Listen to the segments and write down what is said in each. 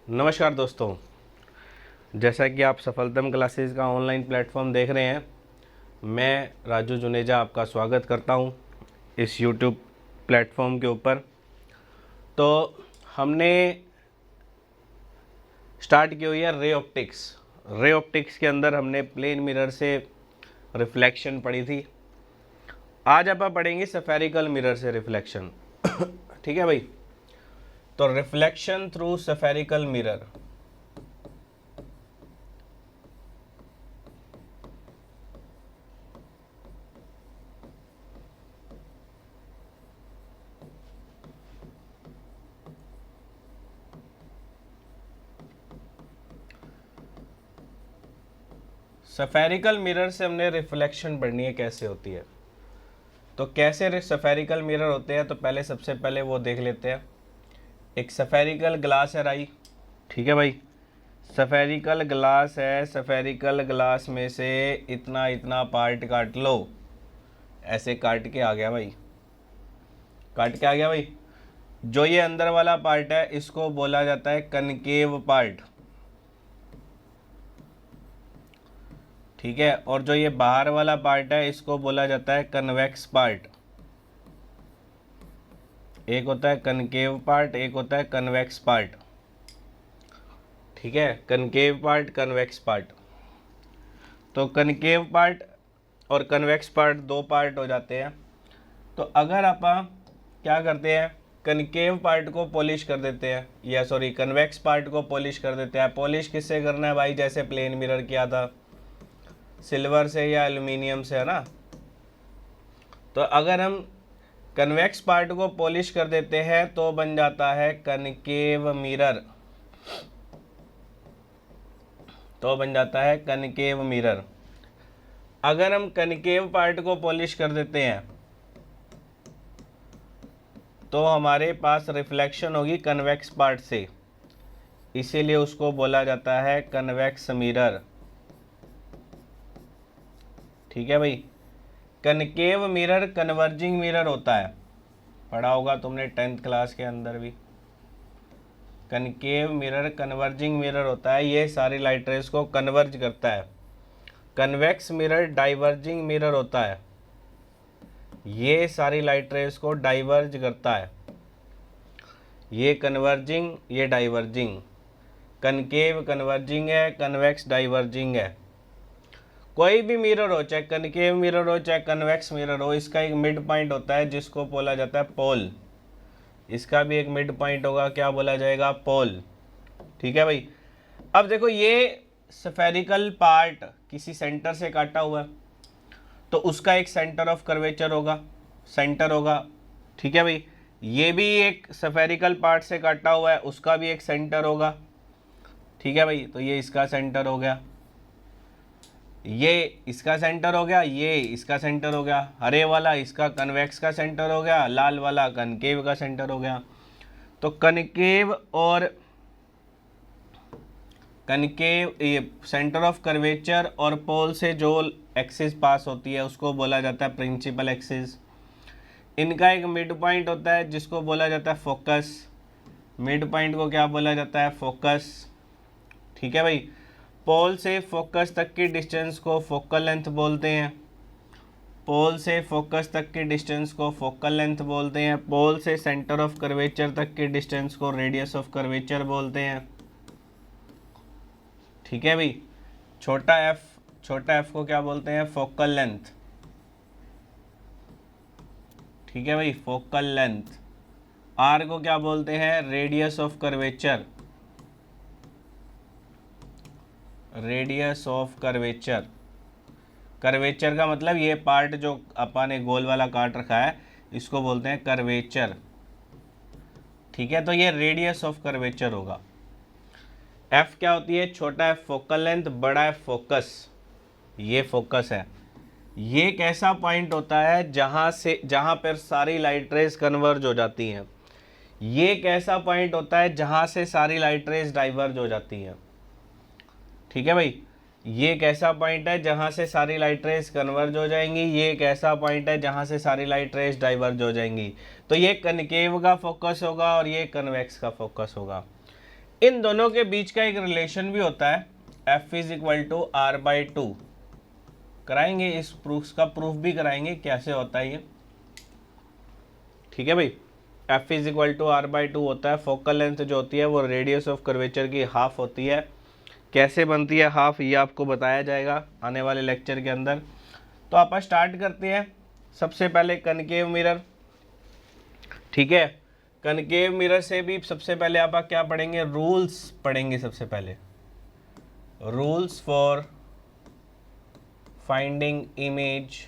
नमस्कार दोस्तों, जैसा कि आप सफलतम क्लासेस का ऑनलाइन प्लेटफॉर्म देख रहे हैं, मैं राजू जुनेजा आपका स्वागत करता हूं इस यूट्यूब प्लेटफॉर्म के ऊपर। तो हमने स्टार्ट की हुई है रे ऑप्टिक्स के अंदर हमने प्लेन मिरर से रिफ्लेक्शन पढ़ी थी। आज आप पढ़ेंगे सफेरिकल मिरर से रिफ्लेक्शन। ठीक है भाई। तो reflection through spherical mirror. Spherical mirror से हमने रिफ्लेक्शन पढ़नी है कैसे होती है। तो कैसे सफेरिकल मिरर होते हैं, तो पहले सबसे पहले वो देख लेते हैं। एक सफेरिकल ग्लास है राई, ठीक है भाई। सफेरिकल ग्लास है, सफेरिकल ग्लास में से इतना इतना पार्ट काट लो। ऐसे काट के आ गया भाई, काट के आ गया भाई। जो ये अंदर वाला पार्ट है इसको बोला जाता है कनकेव पार्ट, ठीक है। और जो ये बाहर वाला पार्ट है इसको बोला जाता है कन्वेक्स पार्ट। एक होता है कनकेव पार्ट, एक होता है कन्वेक्स पार्ट, ठीक है। Concave part, convex part. तो कनकेव पार्ट और कन्वेक्स पार्ट दो पार्ट हो जाते हैं। तो अगर आप क्या करते हैं, कनकेव पार्ट को पॉलिश कर देते हैं, या सॉरी कन्वेक्स पार्ट को पॉलिश कर देते हैं। पॉलिश किससे करना है भाई, जैसे प्लेन मिरर किया था, सिल्वर से या एल्युमिनियम से, है ना। तो अगर हम कन्वेक्स पार्ट को पॉलिश कर देते हैं तो बन जाता है कनकेव मिरर, तो बन जाता है कनकेव मिरर। अगर हम कनकेव पार्ट को पॉलिश कर देते हैं तो हमारे पास रिफ्लेक्शन होगी कन्वेक्स पार्ट से, इसीलिए उसको बोला जाता है कन्वेक्स मिरर, ठीक है भाई। कनकेव मिरर कन्वर्जिंग मिरर होता है, पढ़ा होगा तुमने 10th क्लास के अंदर भी। कनकेव मिरर कन्वर्जिंग मिरर होता है, ये सारी लाइट रेज को कन्वर्ज करता है। कन्वेक्स मिरर डाइवर्जिंग मिरर होता है, ये सारी लाइट रेज को डाइवर्ज करता है। ये कन्वर्जिंग, ये डाइवर्जिंग। कनकेव कन्वर्जिंग है, कन्वेक्स डाइवर्जिंग है। कोई भी मिरर हो, चाहे कनकेव मिरर हो चाहे कन्वेक्स मिरर हो, इसका एक मिड पॉइंट होता है जिसको बोला जाता है पोल। इसका भी एक मिड पॉइंट होगा, क्या बोला जाएगा, पोल, ठीक है भाई। अब देखो ये स्फेरिकल पार्ट किसी सेंटर से काटा हुआ है तो उसका एक सेंटर ऑफ कर्वेचर होगा, सेंटर होगा, ठीक है भाई। ये भी एक स्फेरिकल पार्ट से काटा हुआ है, उसका भी एक सेंटर होगा, ठीक है भाई। तो ये इसका सेंटर हो गया, ये इसका सेंटर हो गया, ये इसका सेंटर हो गया। हरे वाला इसका कन्वेक्स का सेंटर हो गया, लाल वाला कनकेव का सेंटर हो गया। तो कनकेव और कनकेव, ये सेंटर ऑफ कर्वेचर और पोल से जो एक्सिस पास होती है उसको बोला जाता है प्रिंसिपल एक्सिस। इनका एक मिड पॉइंट होता है जिसको बोला जाता है फोकस। मिड पॉइंट को क्या बोला जाता है, फोकस, ठीक है भाई। पोल से फोकस तक की डिस्टेंस को फोकल लेंथ बोलते हैं। पोल से फोकस तक की डिस्टेंस को फोकल लेंथ बोलते हैं। पोल से सेंटर ऑफ कर्वेचर तक की डिस्टेंस को रेडियस ऑफ कर्वेचर बोलते हैं, ठीक है भाई। छोटा एफ को क्या बोलते हैं, फोकल लेंथ, ठीक है भाई, फोकल लेंथ। आर को क्या बोलते हैं, radius of curvature, radius of curvature. Curvature का मतलब ये पार्ट जो अपन ने गोल वाला काट रखा है इसको बोलते हैं कर्वेचर, ठीक है। तो ये रेडियस ऑफ कर्वेचर होगा। एफ क्या होती है, छोटा एफ फोकल लेंथ, बड़ा एफ फोकस, ये फोकस है। ये एक ऐसा पॉइंट होता है जहां पर सारी लाइट रेज कन्वर्ज हो जाती हैं। ये एक ऐसा पॉइंट होता है जहां से सारी लाइट रेज डाइवर्ज हो जाती हैं, ठीक है भाई। ये एक ऐसा पॉइंट है जहां से सारी लाइट रेज कन्वर्ज हो जाएंगी, ये एक ऐसा पॉइंट है जहां से सारी लाइट रेज डाइवर्ज हो जाएंगी। तो ये कनकेव का फोकस होगा और ये कन्वेक्स का फोकस होगा। इन दोनों के बीच का एक रिलेशन भी होता है, F is equal to R/2। कराएंगे इस प्रूफ का प्रूफ भी कराएंगे कैसे होता है ये। ठीक है भाई, F is equal to R/2 होता है। फोकल लेंथ जो होती है वो रेडियस ऑफ कर्वेचर की हाफ होती है। कैसे बनती है हाफ, ये आपको बताया जाएगा आने वाले लेक्चर के अंदर। तो आप स्टार्ट करते हैं। सबसे पहले कनकेव मिरर। ठीक है, कनकेव मिरर से भी सबसे पहले आप क्या पढ़ेंगे, रूल्स पढ़ेंगे। सबसे पहले rules for finding image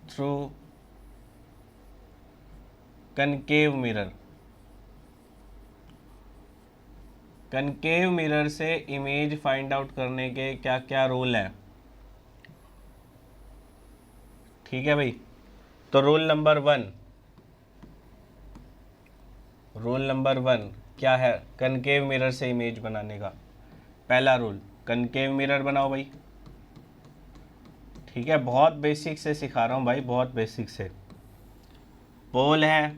through concave mirror. Concave mirror से इमेज फाइंड आउट करने के क्या क्या रूल हैं। ठीक है भाई, तो रूल नंबर वन क्या है कनकेव मिरर से इमेज बनाने का। पहला रूल, कनकेव मिरर बनाओ भाई। ठीक है, बहुत बेसिक से सिखा रहा हूँ भाई, बहुत बेसिक से। पोल है,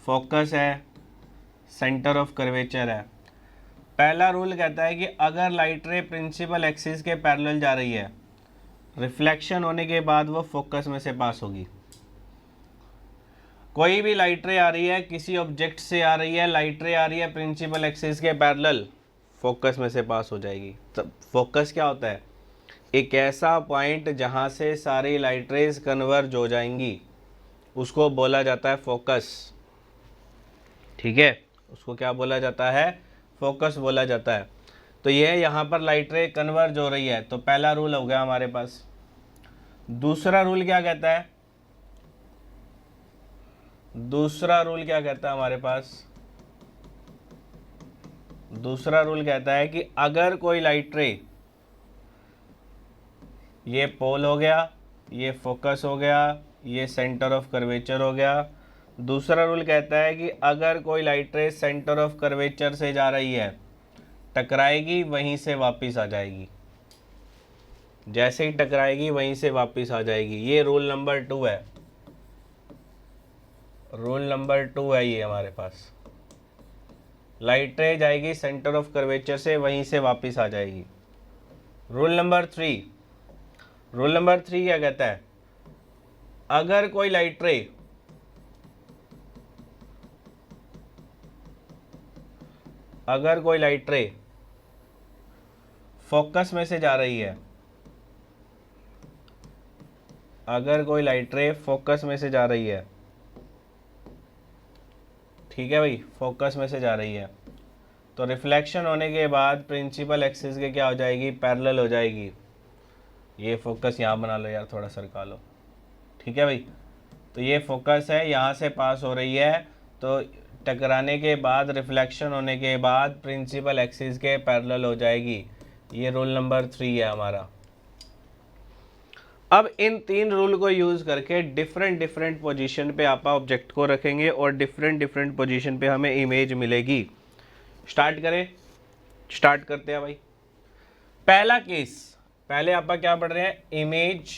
फोकस है, सेंटर ऑफ कर्वेचर है। पहला रूल कहता है कि अगर लाइट रे प्रिंसिपल एक्सिस के पैरेलल जा रही है, रिफ्लेक्शन होने के बाद वो फोकस में से पास होगी। कोई भी लाइट रे आ रही है, किसी ऑब्जेक्ट से आ रही है, लाइट रे आ रही है प्रिंसिपल एक्सिस के पैरेलल, फोकस में से पास हो जाएगी। तो फोकस क्या होता है, एक ऐसा पॉइंट जहां से सारी लाइट रेज कन्वर्ज हो जाएंगी, उसको बोला जाता है फोकस। ठीक है, उसको क्या बोला जाता है, फोकस बोला जाता है। तो ये यहाँ पर लाइट रे कन्वर्ज हो रही है, तो पहला रूल हो गया हमारे पास। दूसरा रूल क्या कहता है, दूसरा रूल क्या कहता है हमारे पास, दूसरा रूल कहता है कि अगर कोई लाइट रे, ये पोल हो गया, ये फोकस हो गया, ये सेंटर ऑफ कर्वेचर हो गया। दूसरा रूल कहता है कि अगर कोई लाइट रे सेंटर ऑफ कर्वेचर से जा रही है, टकराएगी, वहीं से वापस आ जाएगी। जैसे ही टकराएगी वहीं से वापस आ जाएगी। ये रूल नंबर 2 है, रूल नंबर 2 है ये हमारे पास। लाइट रे जाएगी सेंटर ऑफ कर्वेचर से, वहीं से वापस आ जाएगी। रूल नंबर 3, रूल नंबर 3 क्या कहता है, अगर कोई लाइट रे फोकस में से जा रही है, अगर कोई लाइट रे फोकस में से जा रही है, ठीक है भाई, फोकस में से जा रही है, तो रिफ्लेक्शन होने के बाद प्रिंसिपल एक्सिस के क्या हो जाएगी, पैरेलल हो जाएगी। ये फोकस यहाँ बना लो यार, थोड़ा सरका लो। ठीक है भाई, तो ये फोकस है, यहाँ से पास हो रही है, तो टकराने के बाद, रिफ्लेक्शन होने के बाद प्रिंसिपल एक्सिस के पैरेलल हो जाएगी। ये रूल नंबर 3 है हमारा। अब इन 3 रूल को यूज करके डिफरेंट डिफरेंट पोजीशन पे आप ऑब्जेक्ट को रखेंगे और डिफरेंट डिफरेंट पोजीशन पे हमें इमेज मिलेगी। स्टार्ट करें, स्टार्ट करते हैं भाई। पहला केस, पहले आप क्या पढ़ रहे हैं, image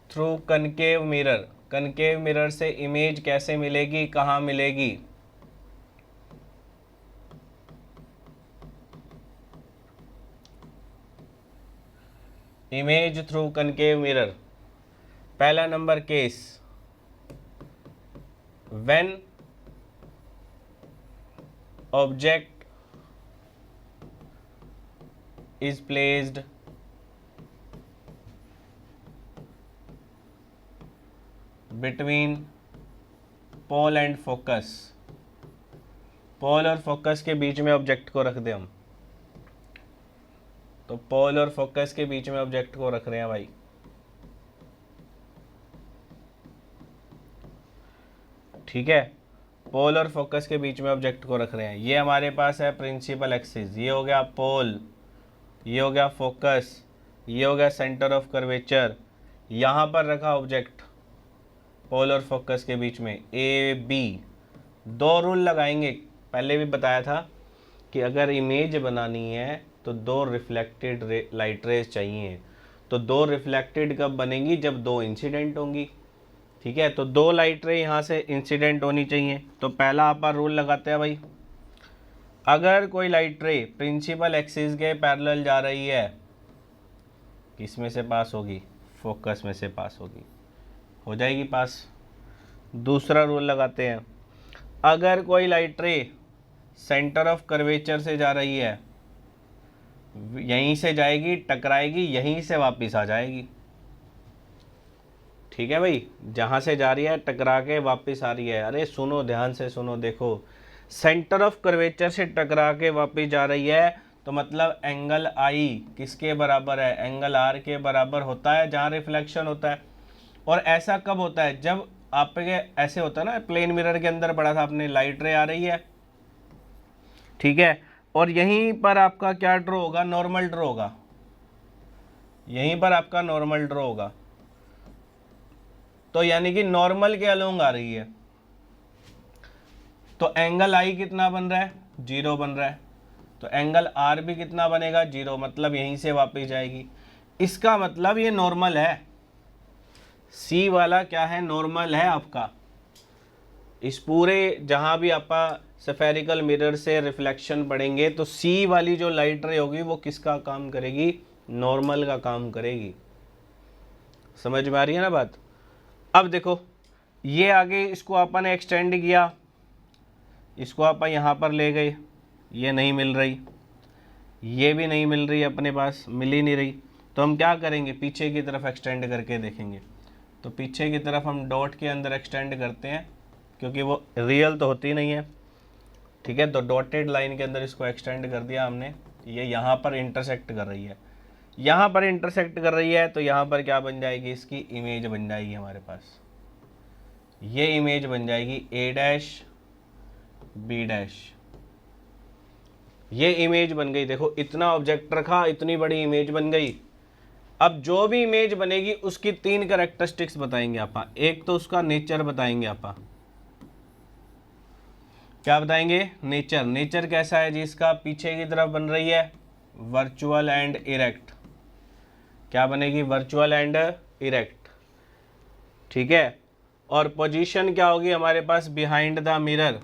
through concave mirror. Concave mirror से इमेज कैसे मिलेगी, कहाँ मिलेगी। Image through concave mirror. पहला number case, when object is placed between pole and focus। Pole और फोकस के बीच में ऑब्जेक्ट को रख दें हम, तो पोल और फोकस के बीच में ऑब्जेक्ट को रख रहे हैं भाई। ठीक है, पोल और फोकस के बीच में ऑब्जेक्ट को रख रहे हैं। ये हमारे पास है प्रिंसिपल एक्सिस, ये हो गया पोल, ये हो गया फोकस, ये हो गया सेंटर ऑफ कर्वेचर। यहाँ पर रखा ऑब्जेक्ट पोल और फोकस के बीच में, ए बी। 2 रूल लगाएंगे, पहले भी बताया था कि अगर इमेज बनानी है तो दो रिफ्लेक्टेड लाइट रेज चाहिए। तो दो रिफ्लेक्टेड कब बनेंगी? जब दो इंसिडेंट होंगी। ठीक है, तो दो लाइट रे यहाँ से इंसिडेंट होनी चाहिए। तो पहला अपन रूल लगाते हैं भाई, अगर कोई लाइट रे प्रिंसिपल एक्सिस के पैरेलल जा रही है, किस में से पास होगी? फोकस में से पास होगी, हो जाएगी पास। दूसरा रूल लगाते हैं, अगर कोई लाइट रे सेंटर ऑफ कर्वेचर से जा रही है, यहीं से जाएगी, टकराएगी, यहीं से वापस आ जाएगी। ठीक है भाई, जहाँ से जा रही है टकरा के वापस आ रही है। अरे सुनो, ध्यान से सुनो, देखो, सेंटर ऑफ कर्वेचर से टकरा के वापस जा रही है तो मतलब एंगल आई किसके बराबर है? एंगल आर के बराबर होता है जहाँ रिफ्लेक्शन होता है। और ऐसा कब होता है? जब आपके ऐसे होता है ना, प्लेन मिरर के अंदर पड़ा था आपने, लाइट रे आ रही है, ठीक है, और यहीं पर आपका क्या ड्रॉ होगा? नॉर्मल ड्रॉ होगा। यहीं पर आपका नॉर्मल ड्रॉ होगा, तो यानी कि नॉर्मल के अलोंग आ रही है, तो एंगल आई कितना बन रहा है? 0 बन रहा है। तो एंगल आर भी कितना बनेगा? 0, मतलब यहीं से वापस जाएगी। इसका मतलब ये नॉर्मल है, सी वाला क्या है? नॉर्मल है आपका। इस पूरे जहां भी आप स्फेरिकल मिरर से रिफ्लेक्शन पड़ेंगे तो सी वाली जो लाइट रे होगी वो किसका काम करेगी? नॉर्मल का काम करेगी। समझ में आ रही है ना बात? अब देखो, ये आगे इसको अपन ने एक्सटेंड किया, इसको अपन यहाँ पर ले गए, ये नहीं मिल रही, ये भी नहीं मिल रही, अपने पास मिल ही नहीं रही। तो हम क्या करेंगे? पीछे की तरफ एक्सटेंड करके देखेंगे। तो पीछे की तरफ हम डॉट के अंदर एक्सटेंड करते हैं, क्योंकि वो रियल तो होती नहीं है। ठीक है, तो डॉटेड लाइन के अंदर इसको एक्सटेंड कर दिया हमने। ये यहाँ पर इंटरसेक्ट कर रही है, यहाँ पर इंटरसेक्ट कर रही है, तो यहाँ पर क्या बन जाएगी? इसकी इमेज बन जाएगी हमारे पास। ये इमेज बन जाएगी ए डैश बी डैश। ये इमेज बन गई। देखो, इतना ऑब्जेक्ट रखा, इतनी बड़ी इमेज बन गई। अब जो भी इमेज बनेगी उसकी 3 कैरेक्टरिस्टिक्स बताएंगे आपा। एक तो उसका नेचर बताएंगे आपा। क्या बताएंगे? नेचर। नेचर कैसा है जी इसका? पीछे की तरफ बन रही है वर्चुअल एंड इरेक्ट। क्या बनेगी? Virtual and erect. ठीक है, और पोजीशन क्या होगी हमारे पास? Behind the mirror.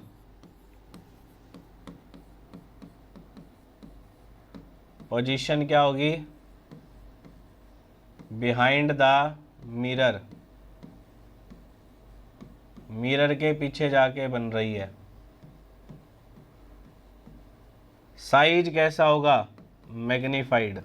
पोजीशन क्या होगी? Behind the mirror. मिरर के पीछे जाके बन रही है। साइज कैसा होगा? मैग्नीफाइड।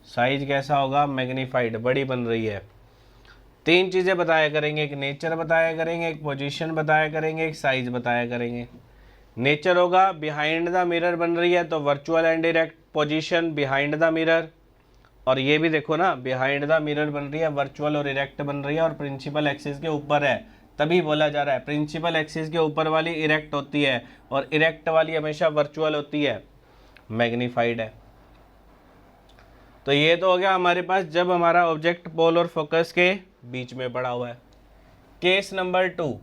साइज कैसा होगा? मैग्नीफाइड, बड़ी बन रही है। 3 चीज़ें बताया करेंगे, एक नेचर बताया करेंगे, एक पोजीशन बताया करेंगे, एक साइज बताया करेंगे। नेचर होगा बिहाइंड द मिरर बन रही है तो virtual and direct. Position behind the mirror, और ये भी देखो ना, बिहाइंड द मिरर बन रही है, वर्चुअल और इरेक्ट बन रही है, और प्रिंसिपल एक्सिस के ऊपर है, तभी बोला जा रहा है। प्रिंसिपल एक्सिस के ऊपर वाली इरेक्ट होती है और इरेक्ट वाली हमेशा वर्चुअल होती है, मैग्नीफाइड है। तो ये तो हो गया हमारे पास जब हमारा ऑब्जेक्ट पोल और फोकस के बीच में पड़ा हुआ है। Case number 2,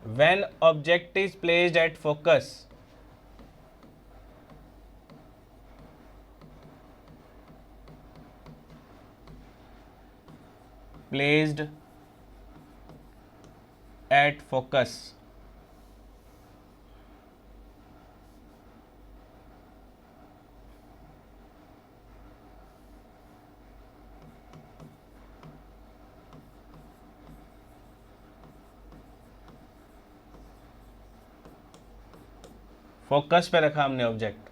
when object is placed at focus, placed at focus, focus पे रखा हमने ऑब्जेक्ट,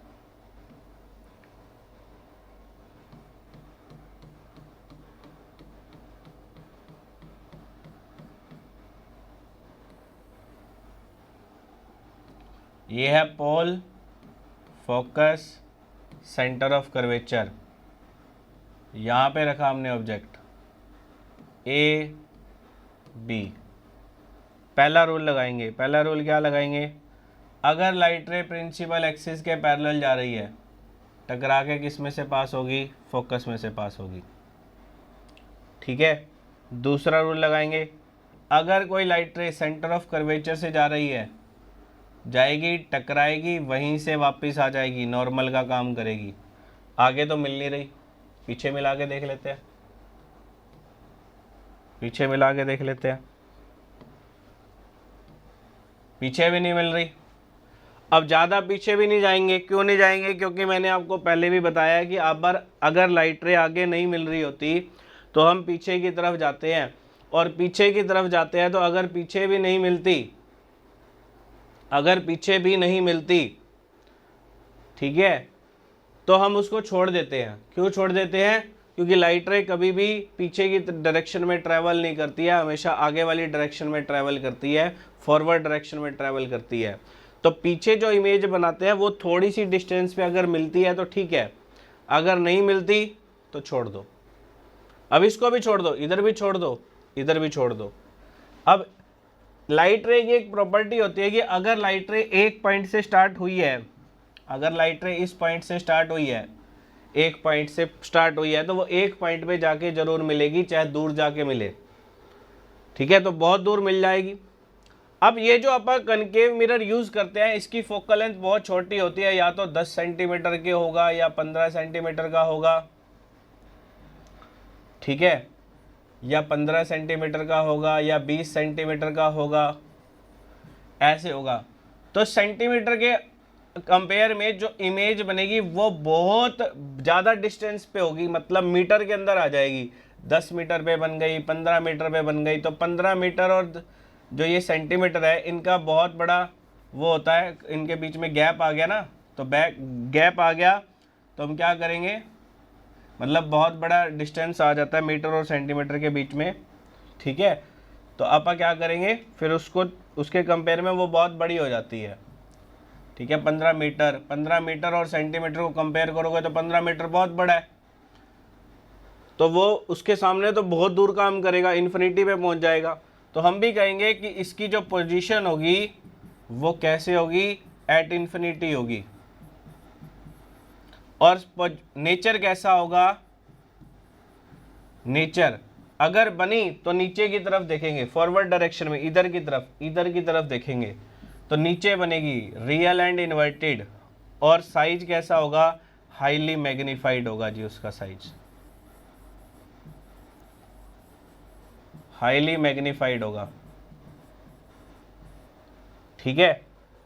ये है पोल, फोकस, सेंटर ऑफ कर्वेचर। यहाँ पे रखा हमने ऑब्जेक्ट ए बी। पहला रूल लगाएंगे। पहला रूल क्या लगाएंगे? अगर लाइट रे प्रिंसिपल एक्सिस के पैरेलल जा रही है, टकरा के किस में से पास होगी? फोकस में से पास होगी। ठीक है। दूसरा रूल लगाएंगे, अगर कोई लाइट रे सेंटर ऑफ कर्वेचर से जा रही है, जाएगी, टकराएगी, वहीं से वापस आ जाएगी, नॉर्मल का काम करेगी। आगे तो मिल नहीं रही, पीछे मिला के देख लेते हैं, पीछे मिला के देख लेते हैं, पीछे भी नहीं मिल रही। अब ज़्यादा पीछे भी नहीं जाएंगे, क्यों नहीं जाएंगे, क्योंकि मैंने आपको पहले भी बताया कि अगर लाइट रे आगे नहीं मिल रही होती तो हम पीछे की तरफ जाते हैं, और पीछे की तरफ जाते हैं तो अगर पीछे भी नहीं मिलती, अगर पीछे भी नहीं मिलती, ठीक है, तो हम उसको छोड़ देते हैं। क्यों छोड़ देते हैं? क्योंकि लाइट रे कभी भी पीछे की डायरेक्शन में ट्रैवल नहीं करती है, हमेशा आगे वाली डायरेक्शन में ट्रैवल करती है, फॉरवर्ड डायरेक्शन में ट्रैवल करती है। तो पीछे जो इमेज बनाते हैं वो थोड़ी सी डिस्टेंस पे अगर मिलती है तो ठीक है, अगर नहीं मिलती तो छोड़ दो। अब इसको भी छोड़ दो, इधर भी छोड़ दो, इधर भी छोड़ दो। अब लाइट रे की एक प्रॉपर्टी होती है कि अगर लाइट रे एक पॉइंट से स्टार्ट हुई है, अगर लाइट रे इस पॉइंट से स्टार्ट हुई है, एक पॉइंट से स्टार्ट हुई है, तो वो एक पॉइंट पे जाके जरूर मिलेगी, चाहे दूर जाके मिले, ठीक है, तो बहुत दूर मिल जाएगी। अब ये जो अपन कनकेव मिरर यूज करते हैं, इसकी फोकल लेंथ बहुत छोटी होती है, या तो 10 सेंटीमीटर के होगा या 15 सेंटीमीटर का होगा, ठीक है, या 15 सेंटीमीटर का होगा या 20 सेंटीमीटर का होगा, ऐसे होगा। तो सेंटीमीटर के कंपेयर में जो इमेज बनेगी वो बहुत ज़्यादा डिस्टेंस पे होगी, मतलब मीटर के अंदर आ जाएगी। 10 मीटर पे बन गई, 15 मीटर पे बन गई, तो 15 मीटर और जो ये सेंटीमीटर है, इनका बहुत बड़ा वो होता है, इनके बीच में गैप आ गया ना, तो गैप आ गया तो हम क्या करेंगे, मतलब बहुत बड़ा डिस्टेंस आ जाता है मीटर और सेंटीमीटर के बीच में, ठीक है। तो आप क्या करेंगे, फिर उसको उसके कंपेयर में वो बहुत बड़ी हो जाती है, ठीक है। 15 मीटर और सेंटीमीटर को कंपेयर करोगे तो 15 मीटर बहुत बड़ा है, तो वो उसके सामने तो बहुत दूर काम करेगा, इन्फिनिटी पे पहुंच जाएगा। तो हम भी कहेंगे कि इसकी जो पोजीशन होगी वो कैसे होगी, एट इन्फिनिटी होगी। और नेचर कैसा होगा, नेचर अगर बनी तो नीचे की तरफ देखेंगे, फॉरवर्ड डायरेक्शन में, इधर की तरफ देखेंगे, तो नीचे बनेगी, रियल एंड इन्वर्टेड। और साइज कैसा होगा, हाईली मैग्नीफाइड होगा जी, उसका साइज हाईली मैग्नीफाइड होगा, ठीक है।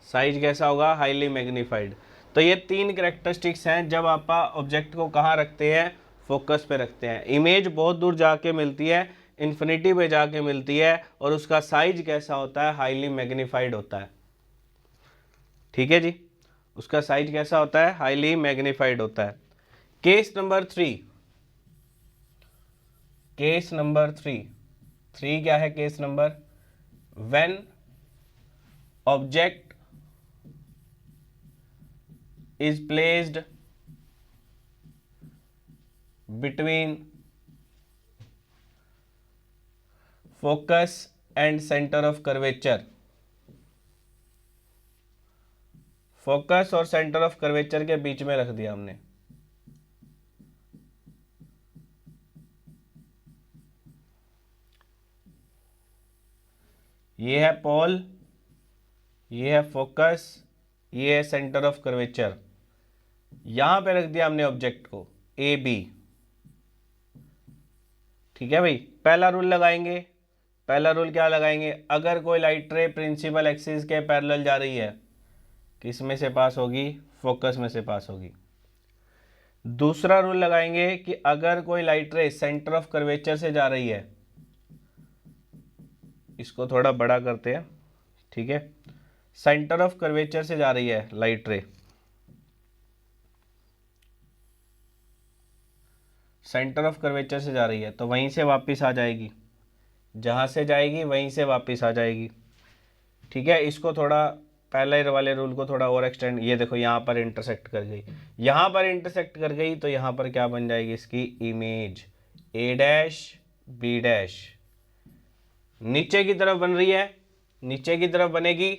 साइज कैसा होगा, हाईली मैग्नीफाइड। तो ये 3 कैरेक्टरिस्टिक्स हैं जब आप ऑब्जेक्ट को कहाँ रखते हैं, फोकस पे रखते हैं। इमेज बहुत दूर जाके मिलती है, इन्फिनिटी पे जाके मिलती है, और उसका साइज कैसा होता है, हाईली मैग्नीफाइड होता है, ठीक है जी। उसका साइज कैसा होता है, हाईली मैग्नीफाइड होता है। केस नंबर 3, केस नंबर 3 क्या है, case number, when object is placed between focus and center of curvature, focus और सेंटर ऑफ कर्वेचर के बीच में रख दिया हमने, ये है पोल, ये है फोकस, ये है सेंटर ऑफ कर्वेचर, यहां पे रख दिया हमने ऑब्जेक्ट को, ए बी, ठीक है भाई। पहला रूल लगाएंगे, पहला रूल क्या लगाएंगे, अगर कोई लाइट रे प्रिंसिपल एक्सिस के पैरेलल जा रही है, किस में से पास होगी, फोकस में से पास होगी। दूसरा रूल लगाएंगे कि अगर कोई लाइट रे सेंटर ऑफ कर्वेचर से जा रही है, इसको थोड़ा बड़ा करते हैं, ठीक है, सेंटर ऑफ कर्वेचर से जा रही है लाइट रे, सेंटर ऑफ कर्वेचर से जा रही है, तो वहीं से वापस आ जाएगी, जहाँ से जाएगी वहीं से वापस आ जाएगी, ठीक है। इसको थोड़ा पहले वाले रूल को थोड़ा और एक्सटेंड, ये देखो यहाँ पर इंटरसेक्ट कर गई, यहाँ पर इंटरसेक्ट कर गई, तो यहाँ पर क्या बन जाएगी इसकी इमेज, ए डैश बी डैश, नीचे की तरफ बन रही है, नीचे की तरफ बनेगी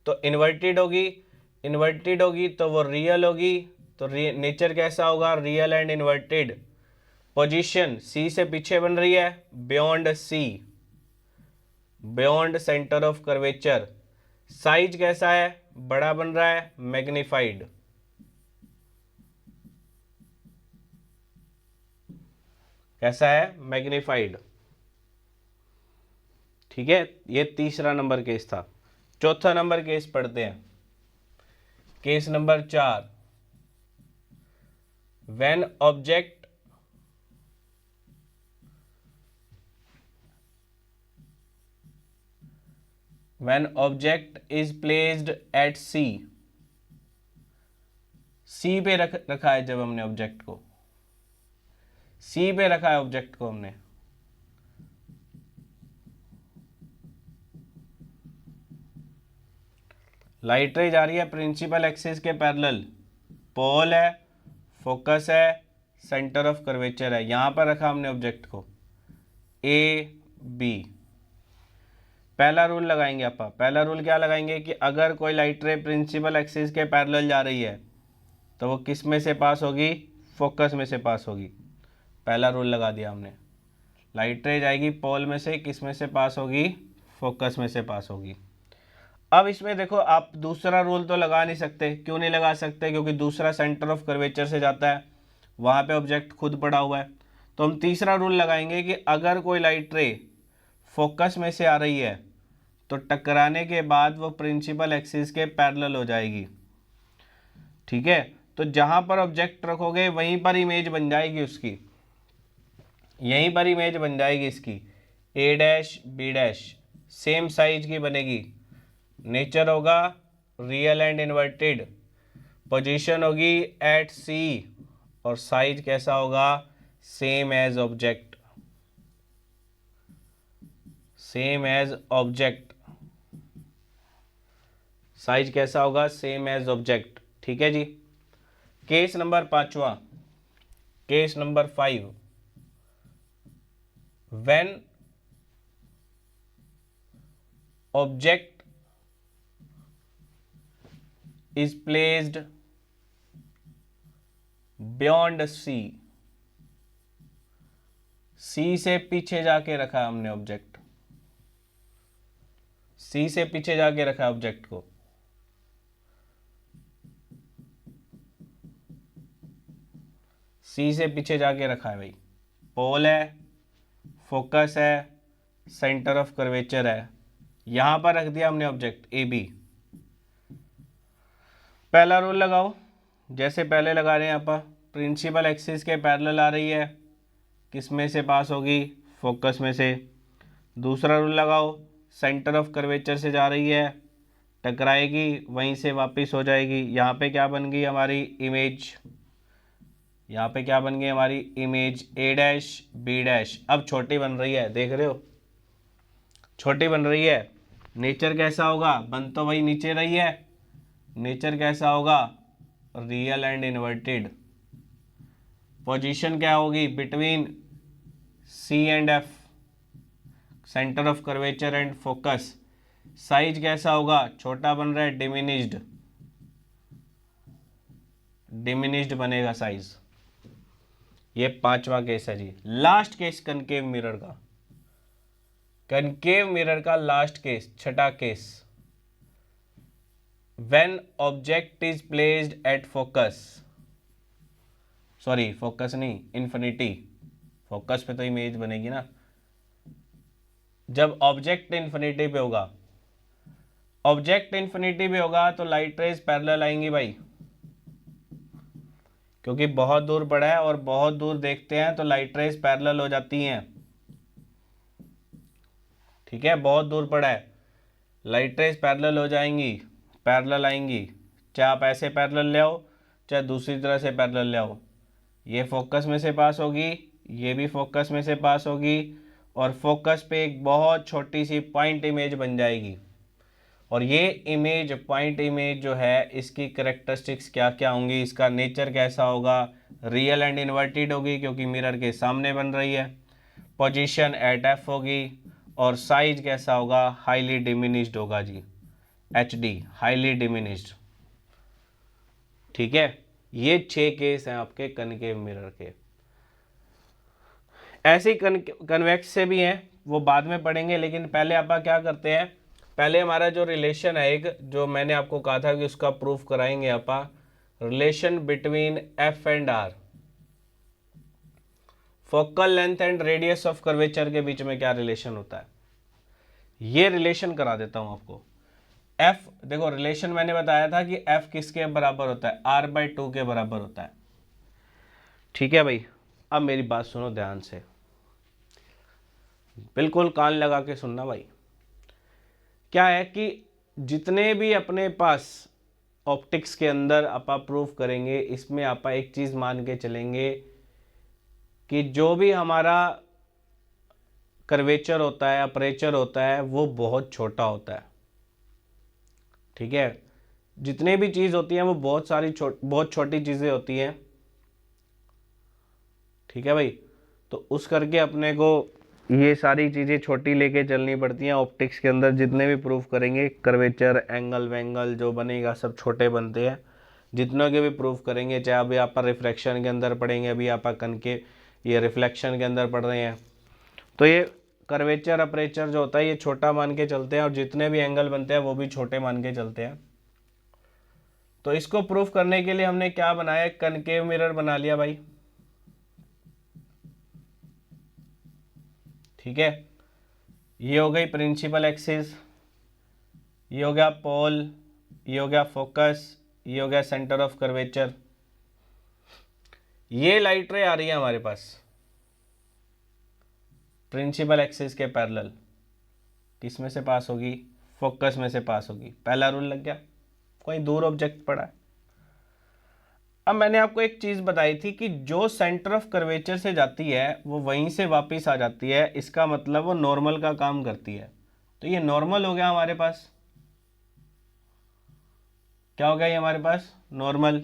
तो इन्वर्टेड होगी, तो वो रियल होगी, तो नेचर कैसा होगा, real and inverted, position C से पीछे बन रही है, beyond C, beyond centre of curvature. Size कैसा है, बड़ा बन रहा है, मैग्नीफाइड। कैसा है, मैग्नीफाइड। ठीक है, ये तीसरा नंबर केस था। चौथा नंबर केस पढ़ते हैं, case number 4। When object is placed at C, C पे रखा है, जब हमने ऑब्जेक्ट को सी पे रखा है, ऑब्जेक्ट को हमने, लाइट रे जा रही है प्रिंसिपल एक्सिस के पैरेलल, पोल है, फोकस है, सेंटर ऑफ कर्वेचर है, यहां पर रखा हमने ऑब्जेक्ट को, ए बी। पहला रूल लगाएंगे आप, पहला रूल क्या लगाएंगे कि अगर कोई लाइट रे प्रिंसिपल एक्सिस के पैरेलल जा रही है तो वो किस में से पास होगी, फोकस में से पास होगी। पहला रूल लगा दिया हमने, लाइट रे जाएगी पोल में से, किस में से पास होगी, फोकस में से पास होगी। अब इसमें देखो, आप दूसरा रूल तो लगा नहीं सकते। क्यों नहीं लगा सकते, क्योंकि दूसरा सेंटर ऑफ कर्वेचर से जाता है, वहाँ पे ऑब्जेक्ट खुद पड़ा हुआ है। तो हम तीसरा रूल लगाएंगे कि अगर कोई लाइट रे फोकस में से आ रही है तो टकराने के बाद वो प्रिंसिपल एक्सिस के पैरेलल हो जाएगी। ठीक है, तो जहाँ पर ऑब्जेक्ट रखोगे वहीं पर इमेज बन जाएगी उसकी, यहीं पर इमेज बन जाएगी इसकी, A dash B dash same size की बनेगी। नेचर होगा रियल एंड इन्वर्टेड, पोजीशन होगी एट सी, और साइज कैसा होगा, same as object, same as object. Size कैसा होगा, सेम एज ऑब्जेक्ट। ठीक है जी। केस नंबर 5वां, case number 5, when object is placed beyond C, C से पीछे जाके रखा है हमने ऑब्जेक्ट, C से पीछे जाके रखा है ऑब्जेक्ट को, C से पीछे जाके रखा है भाई, पोल है, फोकस है, सेंटर ऑफ कर्वेचर है, यहां पर रख दिया हमने ऑब्जेक्ट ए बी। पहला रूल लगाओ, जैसे पहले लगा रहे हैं आप, प्रिंसिपल एक्सिस के पैरेलल आ रही है, किस में से पास होगी, फोकस में से। दूसरा रूल लगाओ, सेंटर ऑफ कर्वेचर से जा रही है, टकराएगी, वहीं से वापस हो जाएगी। यहाँ पे क्या बन गई हमारी इमेज, यहाँ पे क्या बन गई हमारी इमेज, ए डैश बी डैश। अब छोटी बन रही है, देख रहे हो, छोटी बन रही है। नेचर कैसा होगा, बन तो वही नीचे रही है, नेचर कैसा होगा, रियल एंड इन्वर्टेड। पोजीशन क्या होगी, between C and F, centre of curvature and focus. Size कैसा होगा, छोटा बन रहा है, डिमिनिश्ड, डिमिनिश्ड बनेगा साइज। ये 5वां केस है जी। लास्ट केस कनकेव मिरर का, कनकेव मिरर का लास्ट केस, छठा case, when object is placed at focus, sorry focus नहीं, इन्फिनिटी, फोकस पे तो इमेज बनेगी ना। जब ऑब्जेक्ट इन्फिनिटी पे होगा, ऑब्जेक्ट इन्फिनिटी पे होगा तो लाइट रेज पैरेलल आएंगी भाई, क्योंकि बहुत दूर पड़ा है और बहुत दूर देखते हैं तो लाइट रेज पैरेलल हो जाती हैं। ठीक है, बहुत दूर पड़ा है, लाइट रेज पैरेलल हो जाएंगी, पैरेलल आएंगी, चाहे आप ऐसे पैरेलल ले आओ चाहे दूसरी तरह से पैरेलल ले आओ। ये फोकस में से पास होगी, ये भी फोकस में से पास होगी, और फोकस पे एक बहुत छोटी सी पॉइंट इमेज बन जाएगी। और ये इमेज, पॉइंट इमेज जो है, इसकी करेक्टरिस्टिक्स क्या क्या होंगी, इसका नेचर कैसा होगा, रियल एंड इन्वर्टेड होगी क्योंकि मिरर के सामने बन रही है, पोजीशन एट एफ होगी, और साइज कैसा होगा, हाईली डिमिनिश्ड होगा जी, एच डी, हाईली डिमिनिश्ड। ठीक है, ये 6 केस हैं आपके कनकेव मिरर के। ऐसे ही कन्वेक्स से भी हैं, वो बाद में पढ़ेंगे, लेकिन पहले आप क्या करते हैं, पहले हमारा जो रिलेशन है एक, जो मैंने आपको कहा था कि उसका प्रूफ कराएंगे आप, relation between F and R, focal length and radius of curvature के बीच में क्या रिलेशन होता है, ये रिलेशन करा देता हूं आपको। एफ देखो, रिलेशन मैंने बताया था कि एफ किसके बराबर होता है, r/2 के बराबर होता है। ठीक है भाई, अब मेरी बात सुनो ध्यान से, बिल्कुल कान लगा के सुनना भाई। क्या है कि जितने भी अपने पास ऑप्टिक्स के अंदर आपा प्रूफ करेंगे, इसमें आपा एक चीज मान के चलेंगे कि जो भी हमारा कर्वेचर होता है, अपर्चर होता है, वो बहुत छोटा होता है। ठीक है, जितने भी चीज होती हैं वो बहुत छोटी चीजें होती हैं। ठीक है भाई, तो उस करके अपने को ये सारी चीज़ें छोटी लेके चलनी पड़ती हैं। ऑप्टिक्स के अंदर जितने भी प्रूफ करेंगे, कर्वेचर, एंगल वेंगल जो बनेगा सब छोटे बनते हैं। जितनों के भी प्रूफ करेंगे, चाहे अभी आप रिफ्रैक्शन के अंदर पढ़ेंगे, अभी आप कनके ये रिफ्लेक्शन के अंदर पढ़ रहे हैं, तो ये कर्वेचर अपर्चर जो होता है ये छोटा मान के चलते हैं, और जितने भी एंगल बनते हैं वो भी छोटे मान के चलते हैं। तो इसको प्रूफ करने के लिए हमने क्या बनाया, कनकेव मिरर बना लिया भाई। ठीक है, ये हो गई प्रिंसिपल एक्सिस, ये हो गया पोल, ये हो गया फोकस, ये हो गया सेंटर ऑफ कर्वेचर। ये लाइट रे आ रही है हमारे पास प्रिंसिपल एक्सिस के पैरेलल, किस में से पास होगी, फोकस में से पास होगी। पहला रूल लग गया, कोई दूर ऑब्जेक्ट पड़ा है। अब मैंने आपको एक चीज बताई थी कि जो सेंटर ऑफ कर्वेचर से जाती है वो वहीं से वापस आ जाती है, इसका मतलब वो नॉर्मल का काम करती है। तो ये नॉर्मल हो गया हमारे पास, क्या हो गया ये हमारे पास, नॉर्मल।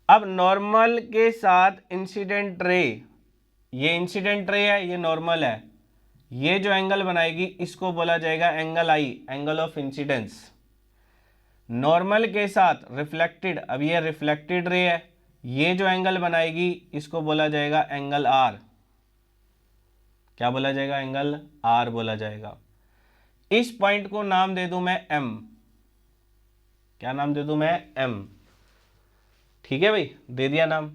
अब नॉर्मल के साथ इंसिडेंट रे, ये इंसिडेंट रे है, ये नॉर्मल है, ये जो एंगल बनाएगी इसको बोला जाएगा angle I, angle of incidence. Normal के साथ रिफ्लेक्टेड, अब ये रिफ्लेक्टेड रे है, ये जो एंगल बनाएगी इसको बोला जाएगा एंगल आर। क्या बोला जाएगा, एंगल आर बोला जाएगा। इस पॉइंट को नाम दे दूं मैं एम, क्या नाम दे दूं मैं, एम। ठीक है भाई, दे दिया नाम।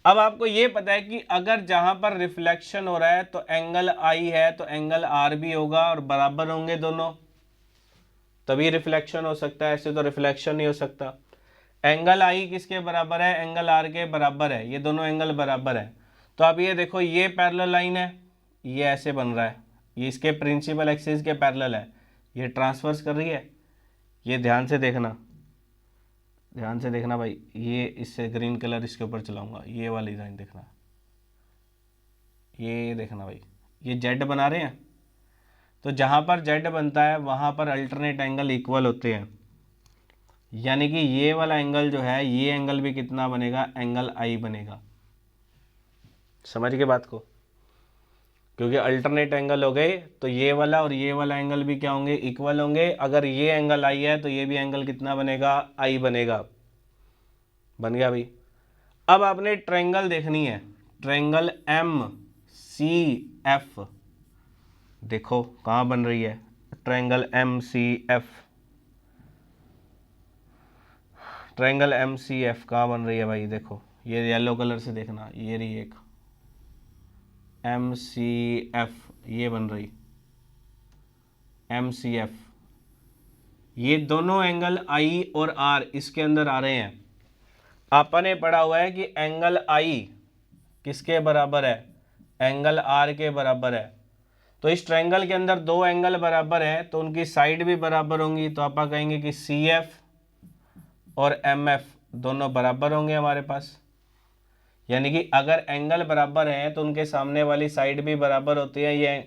अब आपको ये पता है कि अगर जहां पर रिफ्लेक्शन हो रहा है तो एंगल आई है, तो एंगल आर भी होगा और बराबर होंगे दोनों, तभी रिफ्लेक्शन हो सकता है, ऐसे तो रिफ्लेक्शन नहीं हो सकता। एंगल आई किसके बराबर है, एंगल आर के बराबर है, ये दोनों एंगल बराबर है। तो अब ये देखो, ये पैरेलल लाइन है, ये ऐसे बन रहा है, ये इसके प्रिंसिपल एक्सिस के पैरेलल है, ये ट्रांसवर्स कर रही है। ये ध्यान से देखना, ध्यान से देखना भाई, ये इससे ग्रीन कलर इसके ऊपर चलाऊंगा, ये वाली लाइन देखना, ये देखना भाई, ये जेड बना रहे हैं। तो जहां पर जेड बनता है वहां पर अल्टरनेट एंगल इक्वल होते हैं, यानी कि ये वाला एंगल जो है, ये एंगल भी कितना बनेगा, एंगल आई बनेगा। समझ गए बात को, क्योंकि अल्टरनेट एंगल हो गए तो ये वाला और ये वाला एंगल भी क्या होंगे, इक्वल होंगे। अगर ये एंगल आई है तो ये भी एंगल कितना बनेगा, आई बनेगा। बन गया भाई। अब आपने ट्रायंगल देखनी है, ट्रायंगल एम सी एफ, देखो कहाँ बन रही है, triangle M C F, triangle M C F कहाँ बन रही है भाई, देखो ये येलो कलर से देखना, ये रही एक एम सी एफ, ये बन रही एम सी एफ। ये दोनों एंगल आई और आर इसके अंदर आ रहे हैं। आपने पढ़ा हुआ है कि एंगल आई किसके बराबर है, एंगल आर के बराबर है। तो इस ट्रायंगल के अंदर दो एंगल बराबर है तो उनकी साइड भी बराबर होंगी, तो आप कहेंगे कि सी एफ और एम एफ दोनों बराबर होंगे हमारे पास। यानी कि अगर एंगल बराबर हैं तो उनके सामने वाली साइड भी बराबर होती है, ये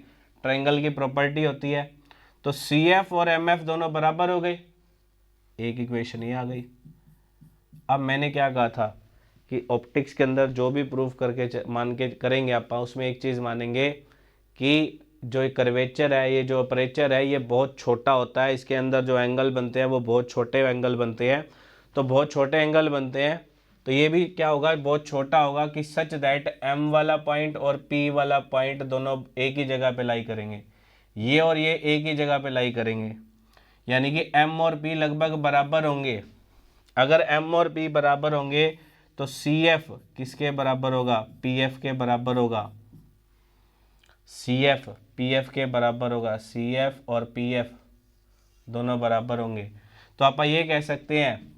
ट्रायंगल की प्रॉपर्टी होती है। तो सी एफ और एम एफ दोनों बराबर हो गए, एक इक्वेशन ये आ गई। अब मैंने क्या कहा था कि ऑप्टिक्स के अंदर जो भी प्रूफ करके मान के करेंगे आप, उसमें एक चीज़ मानेंगे कि जो कर्वेचर है, ये जो अपर्चर है, ये बहुत छोटा होता है, इसके अंदर जो एंगल बनते हैं वो बहुत छोटे एंगल बनते हैं। तो बहुत छोटे एंगल बनते हैं तो ये भी क्या होगा, बहुत छोटा होगा कि सच दैट m वाला पॉइंट और p वाला पॉइंट दोनों एक ही जगह पे लाई करेंगे, ये और ये एक ही जगह पे लाई करेंगे, यानी कि m और p लगभग बराबर होंगे। अगर m और p बराबर होंगे तो CF किसके बराबर होगा, PF के बराबर होगा। CF PF के बराबर होगा, CF और PF दोनों बराबर होंगे। तो आप ये कह सकते हैं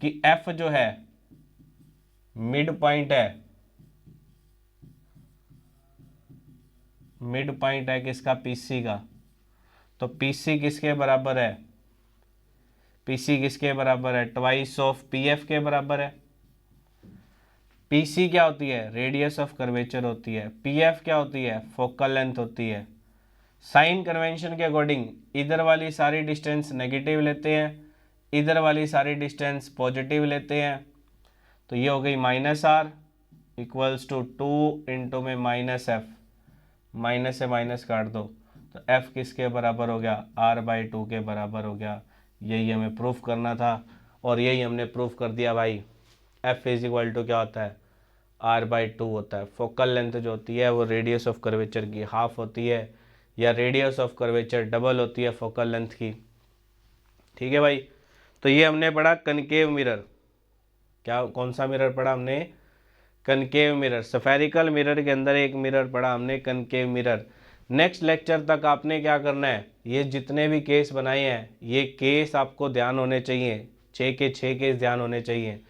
कि F जो है मिड पॉइंट है, मिड पॉइंट है किसका, PC का। तो PC किसके बराबर है, PC किसके बराबर है, ट्वाइस ऑफ PF के बराबर है। PC क्या होती है, रेडियस ऑफ कर्वेचर होती है। PF क्या होती है, फोकल लेंथ होती है। साइन कन्वेंशन के अकॉर्डिंग इधर वाली सारी डिस्टेंस नेगेटिव लेते हैं, इधर वाली सारी डिस्टेंस पॉजिटिव लेते हैं। तो ये हो गई -r इक्वल्स टू 2 इंटू में -f, माइनस से माइनस काट दो तो f किसके बराबर हो गया, r/2 के बराबर हो गया। यही हमें प्रूफ करना था और यही हमने प्रूफ कर दिया भाई। f इज इक्वल टू क्या होता है, r/2 होता है। फोकल लेंथ जो होती है वो रेडियस ऑफ कर्वेचर की हाफ होती है, या रेडियस ऑफ कर्वेचर डबल होती है फोकल लेंथ की। ठीक है भाई, तो ये हमने पढ़ा कनकेव मिरर। क्या, कौन सा मिरर पढ़ा हमने, कनकेव मिरर। स्फेरिकल मिरर के अंदर एक मिरर पढ़ा हमने, कनकेव मिरर। नेक्स्ट लेक्चर तक आपने क्या करना है, ये जितने भी केस बनाए हैं ये केस आपको ध्यान होने चाहिए, 6 के 6 केस ध्यान होने चाहिए,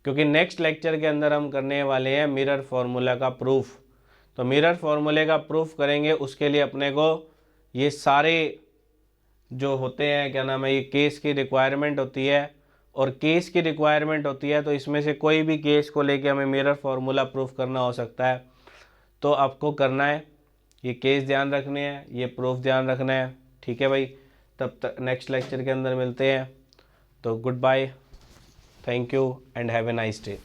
क्योंकि नेक्स्ट लेक्चर के अंदर हम करने वाले हैं मिरर फॉर्मूला का प्रूफ। तो मिरर फॉर्मूले का प्रूफ करेंगे, उसके लिए अपने को ये सारे जो होते हैं क्या नाम है, ये केस की रिक्वायरमेंट होती है, और केस की रिक्वायरमेंट होती है तो इसमें से कोई भी केस को लेके हमें मिरर फॉर्मूला प्रूफ करना हो सकता है। तो आपको करना है, ये केस ध्यान रखने हैं, ये प्रूफ ध्यान रखना है। ठीक है भाई, तब तक नेक्स्ट लेक्चर के अंदर मिलते हैं। तो good bye, thank you and have a nice day.